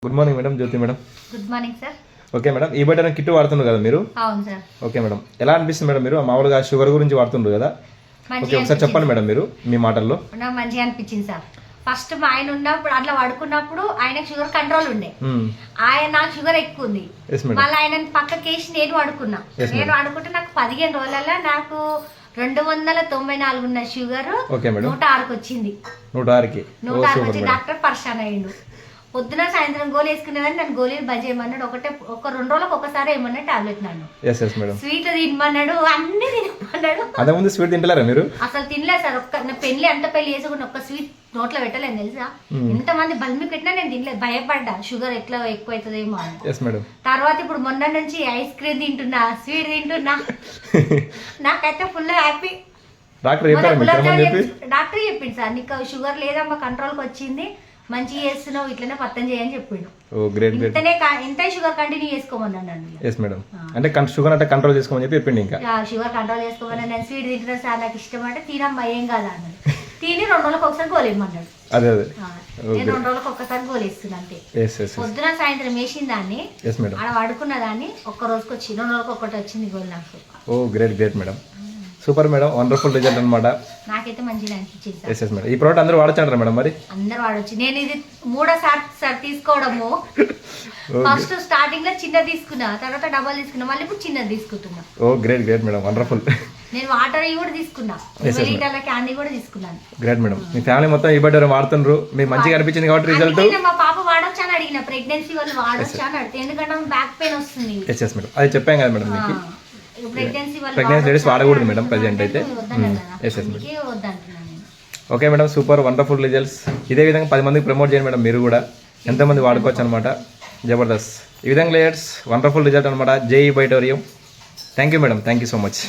Good morning madam, Jyoti madam. Good morning sir. Okay madam, ఈ బయట kit వాడుతుండ్రు కదా మీరు? అవును సార్. ఓకే మేడం, ఎలా అనిపిస్తుంది మేడం? మీరు మామూలుగా షుగర్ గురించి వాడుతుండ్రు కదా, ఓకే ఒకసారి చెప్పండి మేడం మీరు మీ మాటల్లో. నాకు మంచిగా అనిపించింది సార్. ఫస్ట్ మా ఆయన ఉన్నప్పుడు అట్లా వాడుకున్నప్పుడు ఆయనకు షుగర్ కంట్రోల్ ఉండే, ఆయన నాకు షుగర్ ఎక్కువ ఉంది. మళ్ళీ ఆయన పక్కకేసి నేను వాడుకున్నా. నేను వాడుకుంటే నాకు 15 రోజులలో నాకు 294 ఉన్న షుగర్ 106కి వచ్చింది. 106కి వచ్చి డాక్టర్ పర్షాన్ అయ్యిండు. పొద్దున సాయంత్రం గోళీ వేసుకునేదని నన్ను గోళీలు బంద్ చేయమన్నాడు. ఒక 2 రోజులకు ఒకసారి ఏమన్నా టాబ్లెట్ నన్ను స్వీట్ తినమన్నాడు, అన్ని తినమన్నాడు. అంతకుముందు స్వీట్ తింటలేరా మీరు? అసలు తినలేదు సార్. పెళ్లి అంత పెళ్లి చేసుకుని ఒక్క స్వీట్ నోట్లో పెట్టలేను తెలుసా. ఎంతమంది బల్మి పెట్టినా నేను తినలేదు, భయపడ్డా షుగర్ ఎట్లా ఎక్కువ అవుతుందేమో అని. తర్వాత ఇప్పుడు మొన్న నుంచి ఐస్ క్రీమ్ తింటున్నా, స్వీట్ తింటున్నా. నాకైతే ఫుల్ హ్యాపీ. డాక్టర్ చెప్పింది సార్, నీకు షుగర్ లేదమ్మా, కంట్రోల్కి వచ్చింది, మంచిగా చేస్తున్నావు, ఇట్లనే పత్తం చేయని చెప్పిండు. ఎంత షుగర్ కంటిన్యూ చేసుకోమన్నాడు. అంటే షుగర్ అంటే కంట్రోల్ చేసుకోమని చెప్పిండు. ఇంకా షుగర్ కంట్రోల్ చేసుకోమని, నేను స్వీట్ తింటున్నా సార్, నాకు ఇష్టం అంటే తినమ్మా ఏం కాదా అన్నాడు. తిని 2 రోజులకు ఒకసారి గోలేమన్నాడు. నేను 2 రోజులకు ఒక్కసారి గోలేస్తున్నా అంతే. పొద్దున సాయంత్రం వేసిన దాన్ని అలా వాడుకున్న దాన్ని ఒక్క రోజుకి వచ్చి 2 రోజులకు ఒక్కటి వచ్చింది గోల్ నాకు. Oh great great madam, super madam, wonderful result అనమాట. నాకైతే మంచిగా అనిపించింది మేడం. ఈ ప్రోడక్ట్ అందరూ వాడచ్చు మేడం? మరి అందరూ వాడచ్చు. నేను ఇది 3సారి తీసుకోవడము. ఫస్ట్ స్టార్టింగ్ లో చిన్న తీసుకున్నా, తర్వాత డబల్ తీసుకున్నా, మళ్ళీ ఇప్పుడు చిన్నది తీసుకుంటున్నా. ఓ గ్రేట్ గ్రేట్ మేడం, వండర్ఫుల్. నేను వాటర్ కూడా తీసుకున్నా, లీటర్ల క్యాండీ కూడా తీసుకున్నాను. గ్రేట్ మేడం, మీ ఫ్యామిలీ మొత్తం ఈ బయట వాడుతున్నారు, మీకు మంచిగా అనిపించింది కాబట్టి రిజల్ట్. మా పాప వాడొచ్చా అని అడిగిన, ప్రెగ్నెన్సీ వాళ్ళు వాడొచ్చా అని అడిగితే, ఎందుకంటే బ్యాక్ పెయిన్ వస్తుంది. మేడం, అది చెప్పాం కదా మేడం మీకు. ప్రెగ్నెన్సీ లేడీస్ వాడకూడదు మేడం ప్రెజెంట్ అయితే. Okay madam, super wonderful results. ఇదే విధంగా 10 మందికి ప్రమోట్ చేయండి మేడం, మీరు కూడా ఎంతమంది వాడుకోవచ్చు అనమాట. జబర్దస్త్. ఈ విధంగా లేయర్స్ వండర్ఫుల్ రిజల్ట్ అనమాట. జై బైటోరియం. Thank you madam, thank you so much.